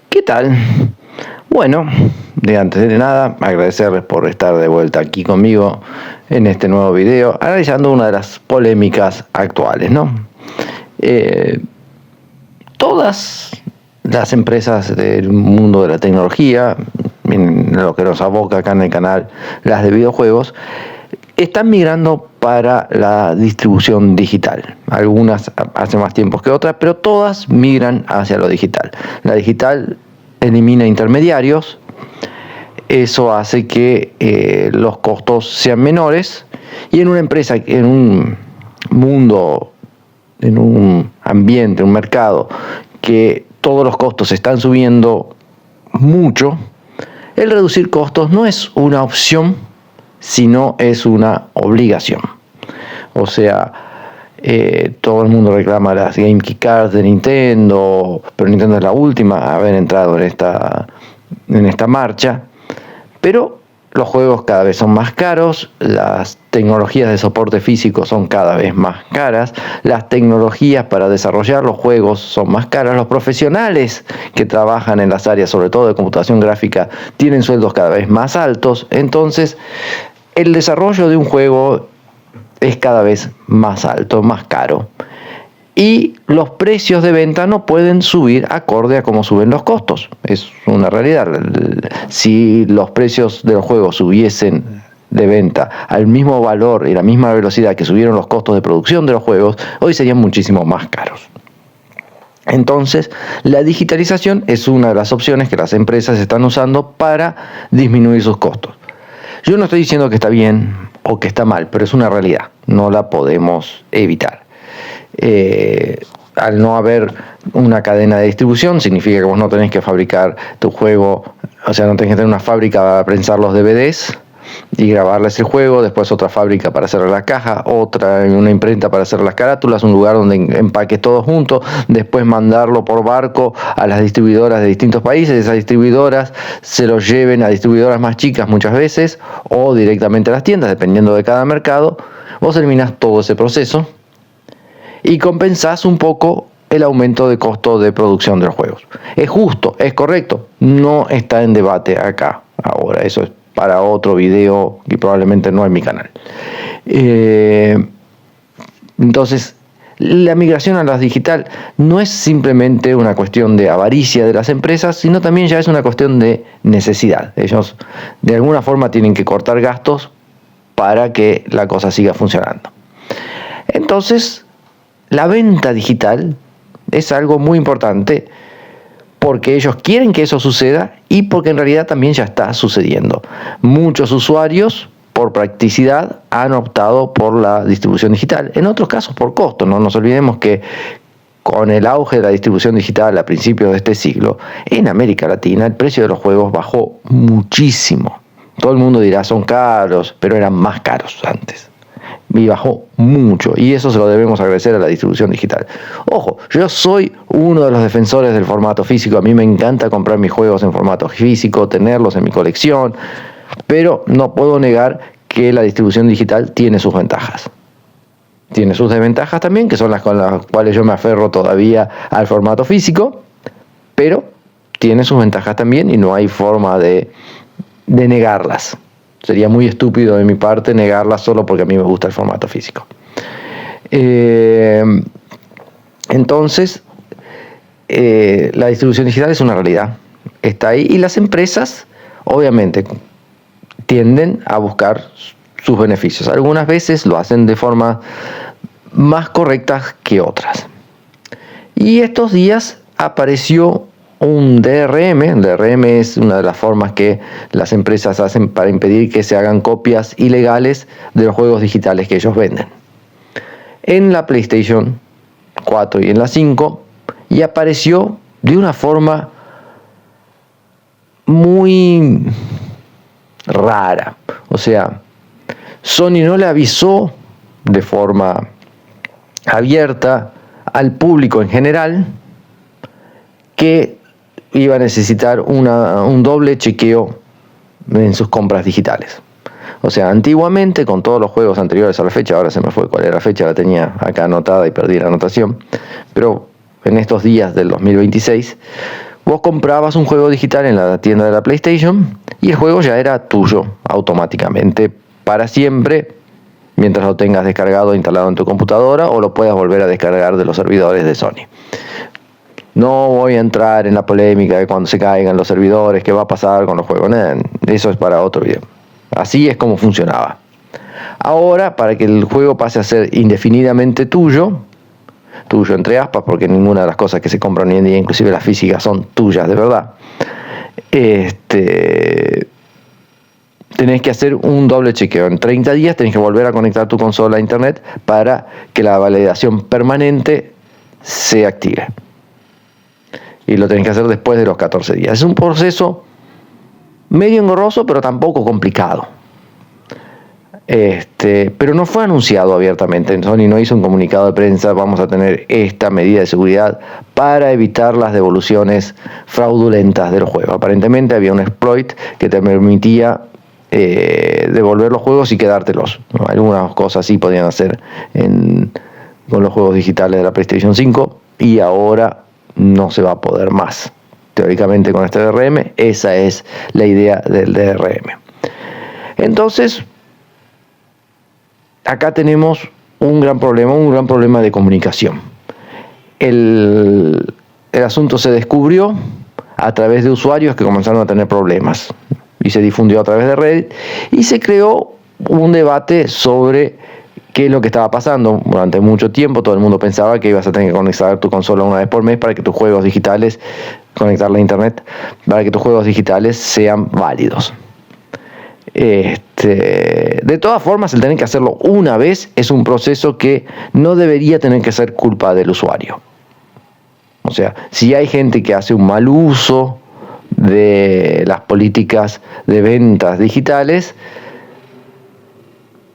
¿Qué tal? Bueno, antes de nada, agradecerles por estar de vuelta aquí conmigo en este nuevo video, analizando una de las polémicas actuales, ¿no? Todas las empresas del mundo de la tecnología, en lo que nos aboca acá en el canal, las de videojuegos, están migrando para la distribución digital. Algunas hace más tiempo que otras, pero todas migran hacia lo digital. La digital elimina intermediarios, eso hace que los costos sean menores, y en una empresa, en un mundo, en un ambiente, un mercado que todos los costos están subiendo mucho, el reducir costos no es una opción, sino es una obligación. O sea, todo el mundo reclama las Game Key Cards de Nintendo, pero Nintendo es la última a haber entrado en esta marcha. Pero los juegos cada vez son más caros, las tecnologías de soporte físico son cada vez más caras, las tecnologías para desarrollar los juegos son más caras, los profesionales que trabajan en las áreas, sobre todo de computación gráfica, tienen sueldos cada vez más altos. Entonces, el desarrollo de un juego es cada vez más alto, más caro. Y los precios de venta no pueden subir acorde a cómo suben los costos. Es una realidad. Si los precios de los juegos subiesen de venta al mismo valor y la misma velocidad que subieron los costos de producción de los juegos, hoy serían muchísimo más caros. Entonces, la digitalización es una de las opciones que las empresas están usando para disminuir sus costos. Yo no estoy diciendo que está bien o que está mal, pero es una realidad. No la podemos evitar. Al no haber una cadena de distribución, significa que vos no tenés que fabricar tu juego, o sea, no tenés que tener una fábrica para prensar los DVDs y grabarles el juego, después otra fábrica para hacer la caja, otra una imprenta para hacer las carátulas, un lugar donde empaques todo junto, después mandarlo por barco a las distribuidoras de distintos países, esas distribuidoras se lo lleven a distribuidoras más chicas muchas veces, o directamente a las tiendas, dependiendo de cada mercado. Vos terminás todo ese proceso y compensás un poco el aumento de costo de producción de los juegos. Es justo, es correcto, no está en debate acá ahora, eso es para otro video y probablemente no en mi canal. Entonces, la migración a la digital no es simplemente una cuestión de avaricia de las empresas, sino también ya es una cuestión de necesidad. Ellos de alguna forma tienen que cortar gastos para que la cosa siga funcionando. Entonces, la venta digital es algo muy importante porque ellos quieren que eso suceda y porque en realidad también ya está sucediendo. Muchos usuarios, por practicidad, han optado por la distribución digital. En otros casos, por costo. No nos olvidemos que con el auge de la distribución digital a principios de este siglo, en América Latina el precio de los juegos bajó muchísimo. Todo el mundo dirá, son caros, pero eran más caros antes. Y bajó mucho, y eso se lo debemos agradecer a la distribución digital. Ojo, yo soy uno de los defensores del formato físico. A mí me encanta comprar mis juegos en formato físico, tenerlos en mi colección, pero no puedo negar que la distribución digital tiene sus ventajas. Tiene sus desventajas también, que son las con las cuales yo me aferro todavía al formato físico, pero tiene sus ventajas también y no hay forma de negarlas. Sería muy estúpido de mi parte negarla solo porque a mí me gusta el formato físico. Entonces, la distribución digital es una realidad. Está ahí y las empresas, obviamente, tienden a buscar sus beneficios. Algunas veces lo hacen de forma más correcta que otras. Y estos días apareció un DRM. El DRM es una de las formas que las empresas hacen para impedir que se hagan copias ilegales de los juegos digitales que ellos venden. En la PlayStation 4 y en la 5, y apareció de una forma muy rara. O sea, Sony no le avisó de forma abierta al público en general que iba a necesitar un doble chequeo en sus compras digitales. O sea, antiguamente, con todos los juegos anteriores a la fecha, ahora se me fue cuál era la fecha, la tenía acá anotada y perdí la anotación, pero en estos días del 2026, vos comprabas un juego digital en la tienda de la PlayStation y el juego ya era tuyo automáticamente para siempre, mientras lo tengas descargado e instalado en tu computadora o lo puedas volver a descargar de los servidores de Sony. No voy a entrar en la polémica de cuando se caigan los servidores, qué va a pasar con los juegos. Eso es para otro video. Así es como funcionaba. Ahora, para que el juego pase a ser indefinidamente tuyo entre aspas, porque ninguna de las cosas que se compran hoy en día, inclusive las físicas, son tuyas de verdad, tenés que hacer un doble chequeo. En 30 días tenés que volver a conectar tu consola a internet para que la validación permanente se active. Y lo tenés que hacer después de los 14 días. Es un proceso medio engorroso, pero tampoco complicado. Pero no fue anunciado abiertamente. Sony no hizo un comunicado de prensa: vamos a tener esta medida de seguridad para evitar las devoluciones fraudulentas de los juegos. Aparentemente había un exploit que te permitía devolver los juegos y quedártelos. Algunas cosas sí podían hacer con los juegos digitales de la PlayStation 5 y ahora no se va a poder más. Teóricamente con este DRM, esa es la idea del DRM. Entonces, acá tenemos un gran problema de comunicación. El asunto se descubrió a través de usuarios que comenzaron a tener problemas y se difundió a través de Reddit y se creó un debate sobre qué es lo que estaba pasando. Durante mucho tiempo todo el mundo pensaba que ibas a tener que conectar tu consola una vez por mes para que tus juegos digitales, conectarla a internet, para que tus juegos digitales sean válidos. De todas formas, el tener que hacerlo una vez es un proceso que no debería tener que ser culpa del usuario. O sea, si hay gente que hace un mal uso de las políticas de ventas digitales,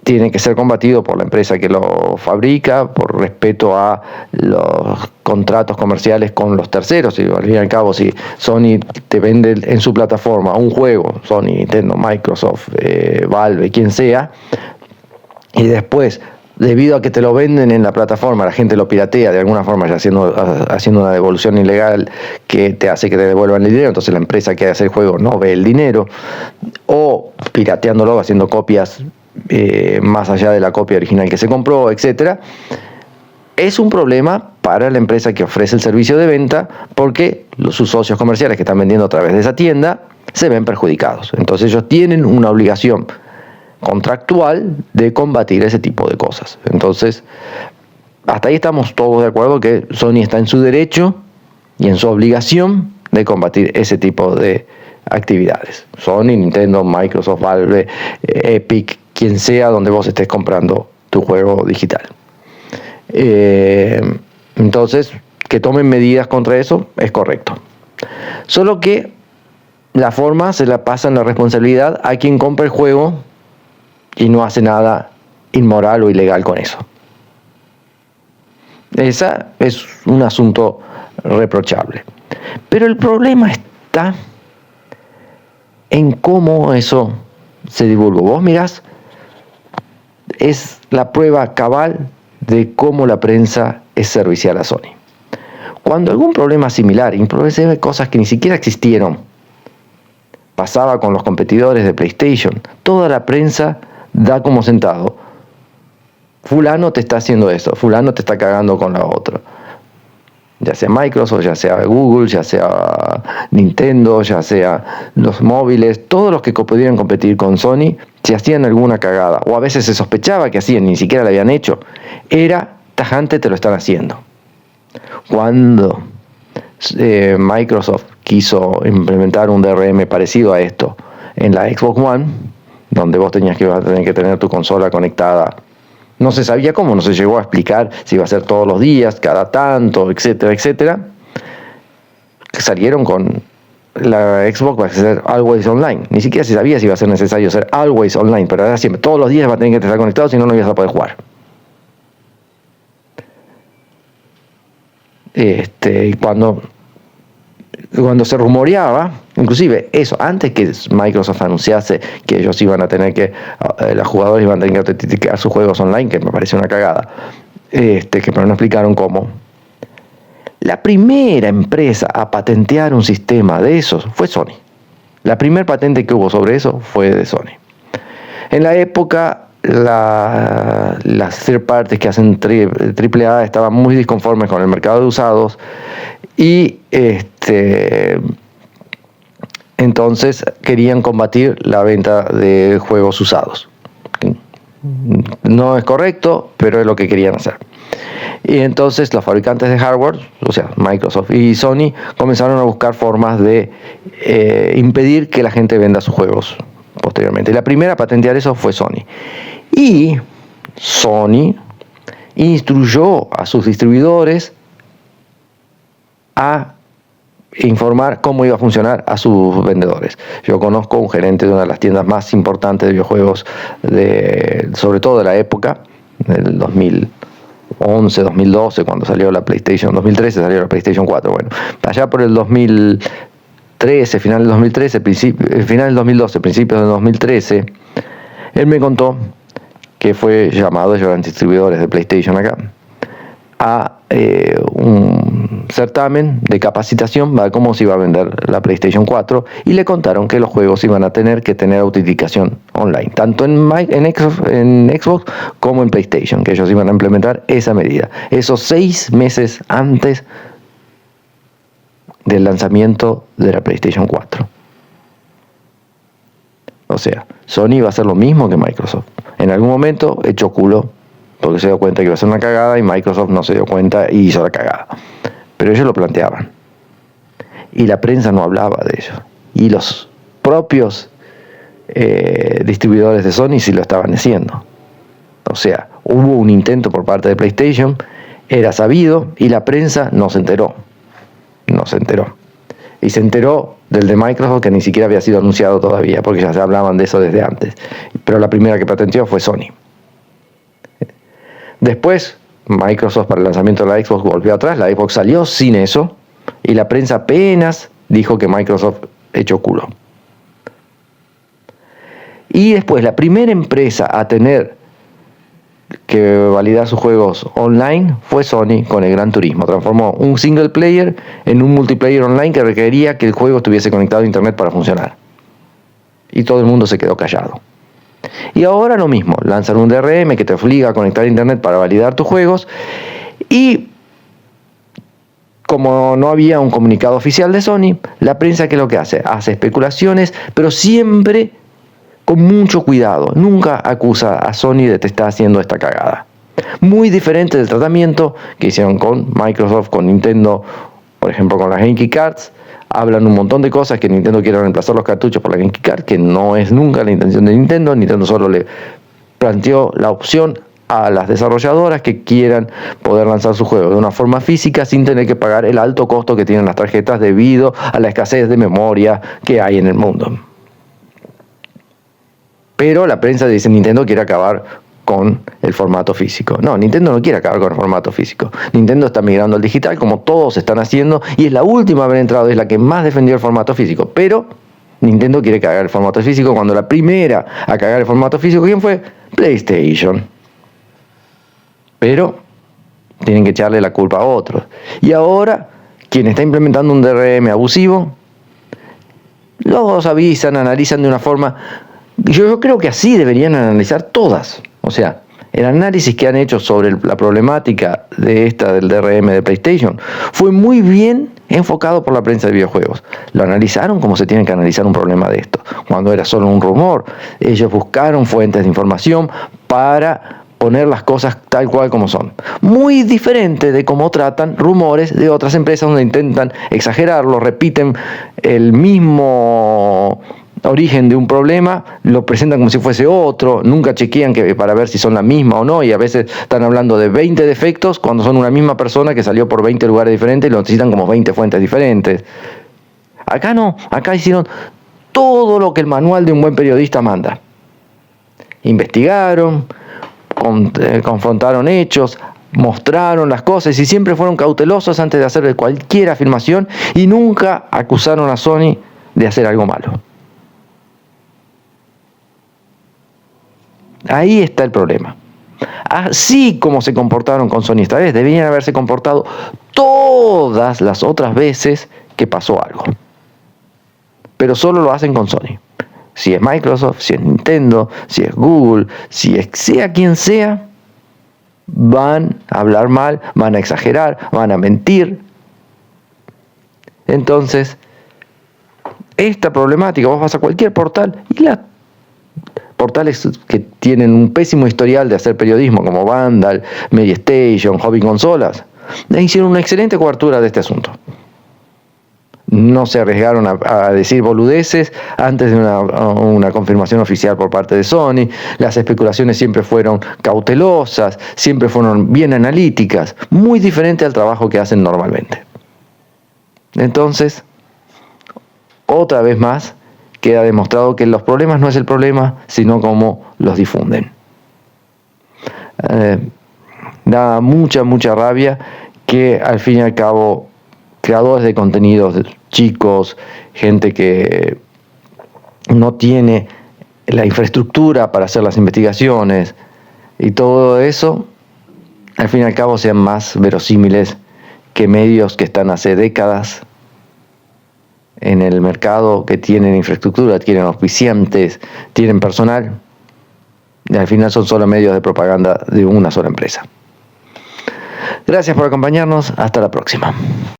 tiene que ser combatido por la empresa que lo fabrica, por respeto a los contratos comerciales con los terceros. Y al fin y al cabo, si Sony te vende en su plataforma un juego, Sony, Nintendo, Microsoft, Valve, quien sea, y después, debido a que te lo venden en la plataforma, la gente lo piratea de alguna forma, ya haciendo una devolución ilegal que te hace que te devuelvan el dinero, entonces la empresa que hace el juego no ve el dinero, o pirateándolo, haciendo copias más allá de la copia original que se compró, etcétera, es un problema para la empresa que ofrece el servicio de venta, porque sus socios comerciales que están vendiendo a través de esa tienda se ven perjudicados. Entonces ellos tienen una obligación contractual de combatir ese tipo de cosas. Entonces, hasta ahí estamos todos de acuerdo que Sony está en su derecho y en su obligación de combatir ese tipo de actividades. Sony, Nintendo, Microsoft, Valve, Epic, quien sea donde vos estés comprando tu juego digital. Entonces, que tomen medidas contra eso es correcto. Solo que la forma se la pasan la responsabilidad a quien compra el juego y no hace nada inmoral o ilegal con eso. Ese es un asunto reprochable. Pero el problema está en cómo eso se divulgó. Vos mirás, es la prueba cabal de cómo la prensa es servicial a Sony. Cuando algún problema similar, inclusive cosas que ni siquiera existieron, pasaba con los competidores de PlayStation, toda la prensa da como sentado: fulano te está haciendo esto, fulano te está cagando con la otra. Ya sea Microsoft, ya sea Google, ya sea Nintendo, ya sea los móviles, todos los que pudieran competir con Sony, si hacían alguna cagada, o a veces se sospechaba que hacían, ni siquiera la habían hecho, era tajante: te lo están haciendo. Cuando Microsoft quiso implementar un DRM parecido a esto en la Xbox One, donde vos tenías que tener tu consola conectada, no se sabía cómo, no se llegó a explicar si iba a ser todos los días, cada tanto, etcétera, etcétera. Salieron con la Xbox va a ser always online. Ni siquiera se sabía si iba a ser necesario ser always online, pero era siempre, todos los días va a tener que estar conectado, si no, no ibas a poder jugar. Y cuando se rumoreaba, inclusive eso, antes que Microsoft anunciase que ellos iban a tener que, los jugadores iban a tener que autenticar sus juegos online, que me pareció una cagada, que pero no explicaron cómo. La primera empresa a patentear un sistema de esos fue Sony. La primera patente que hubo sobre eso fue de Sony. En la época, las third parties que hacen AAA estaban muy disconformes con el mercado de usados y entonces querían combatir la venta de juegos usados. No es correcto, pero es lo que querían hacer. Y entonces los fabricantes de hardware, o sea, Microsoft y Sony, comenzaron a buscar formas de impedir que la gente venda sus juegos posteriormente. Y la primera a patentear eso fue Sony. Y Sony instruyó a sus distribuidores a informar cómo iba a funcionar a sus vendedores. Yo conozco un gerente de una de las tiendas más importantes de videojuegos, sobre todo de la época, del 2011, 2012, cuando salió la PlayStation, 2013 salió la PlayStation 4. Bueno, allá por el 2013, final del 2013, final del 2012, principios del 2013, él me contó que fue llamado, ellos eran distribuidores de PlayStation acá, a un certamen de capacitación para cómo se iba a vender la PlayStation 4 y le contaron que los juegos iban a tener que tener autenticación online, tanto en Xbox como en PlayStation, que ellos iban a implementar esa medida. Eso 6 meses antes del lanzamiento de la PlayStation 4. O sea, Sony va a hacer lo mismo que Microsoft. En algún momento echó culo porque se dio cuenta que iba a ser una cagada y Microsoft no se dio cuenta y hizo la cagada. Pero ellos lo planteaban. Y la prensa no hablaba de ello. Y los propios distribuidores de Sony sí lo estaban haciendo. O sea, hubo un intento por parte de PlayStation, era sabido y la prensa no se enteró. No se enteró. Y se enteró del de Microsoft, que ni siquiera había sido anunciado todavía, porque ya se hablaban de eso desde antes. Pero la primera que patenteó fue Sony. Después, Microsoft para el lanzamiento de la Xbox volvió atrás, la Xbox salió sin eso, y la prensa apenas dijo que Microsoft echó culo. Y después, la primera empresa a tener que validar sus juegos online fue Sony con el Gran Turismo. Transformó un single player en un multiplayer online que requería que el juego estuviese conectado a internet para funcionar. Y todo el mundo se quedó callado. Y ahora lo mismo, lanzan un DRM que te obliga a conectar a internet para validar tus juegos y como no había un comunicado oficial de Sony, la prensa, ¿qué es lo que hace? Hace especulaciones, pero siempre con mucho cuidado. Nunca acusa a Sony de te está haciendo esta cagada. Muy diferente del tratamiento que hicieron con Microsoft, con Nintendo, por ejemplo con las GameKey Cards. Hablan un montón de cosas, que Nintendo quiere reemplazar los cartuchos por la GameKey Card, que no es nunca la intención de Nintendo. Nintendo solo le planteó la opción a las desarrolladoras que quieran poder lanzar su juego de una forma física sin tener que pagar el alto costo que tienen las tarjetas debido a la escasez de memoria que hay en el mundo. Pero la prensa dice Nintendo quiere acabar con el formato físico. No, Nintendo no quiere acabar con el formato físico. Nintendo está migrando al digital como todos están haciendo y es la última a haber entrado, es la que más defendió el formato físico. Pero Nintendo quiere cagar el formato físico cuando la primera a cagar el formato físico, ¿quién fue? PlayStation. Pero tienen que echarle la culpa a otros. Y ahora, quien está implementando un DRM abusivo, los avisan, analizan de una forma. Yo creo que así deberían analizar todas. O sea, el análisis que han hecho sobre la problemática del DRM de PlayStation fue muy bien enfocado por la prensa de videojuegos. Lo analizaron como se tiene que analizar un problema de esto. Cuando era solo un rumor, ellos buscaron fuentes de información para poner las cosas tal cual como son. Muy diferente de cómo tratan rumores de otras empresas donde intentan exagerarlo, repiten el mismo origen de un problema, lo presentan como si fuese otro, nunca chequean para ver si son la misma o no, y a veces están hablando de 20 defectos cuando son una misma persona que salió por 20 lugares diferentes y lo necesitan como 20 fuentes diferentes. Acá no, acá hicieron todo lo que el manual de un buen periodista manda. Investigaron, confrontaron hechos, mostraron las cosas y siempre fueron cautelosos antes de hacer cualquier afirmación y nunca acusaron a Sony de hacer algo malo. Ahí está el problema. así como se comportaron con Sony esta vez, deberían haberse comportado todas las otras veces que pasó algo. Pero solo lo hacen con Sony. Si es Microsoft, si es Nintendo, si es Google, si es sea quien sea, van a hablar mal, van a exagerar, van a mentir. Entonces, esta problemática, vos vas a cualquier portal y las portales que tienen un pésimo historial de hacer periodismo, como Vandal, MediaStation, Hobby Consolas, hicieron una excelente cobertura de este asunto. No se arriesgaron a decir boludeces antes de una confirmación oficial por parte de Sony. Las especulaciones siempre fueron cautelosas, siempre fueron bien analíticas, muy diferente al trabajo que hacen normalmente. Entonces, otra vez más, queda demostrado que los problemas no es el problema, sino cómo los difunden. Da mucha rabia que al fin y al cabo creadores de contenidos, chicos, gente que no tiene la infraestructura para hacer las investigaciones y todo eso, al fin y al cabo sean más verosímiles que medios que están hace décadas en el mercado, que tienen infraestructura, tienen auspiciantes, tienen personal, y al final son solo medios de propaganda de una sola empresa. Gracias por acompañarnos, hasta la próxima.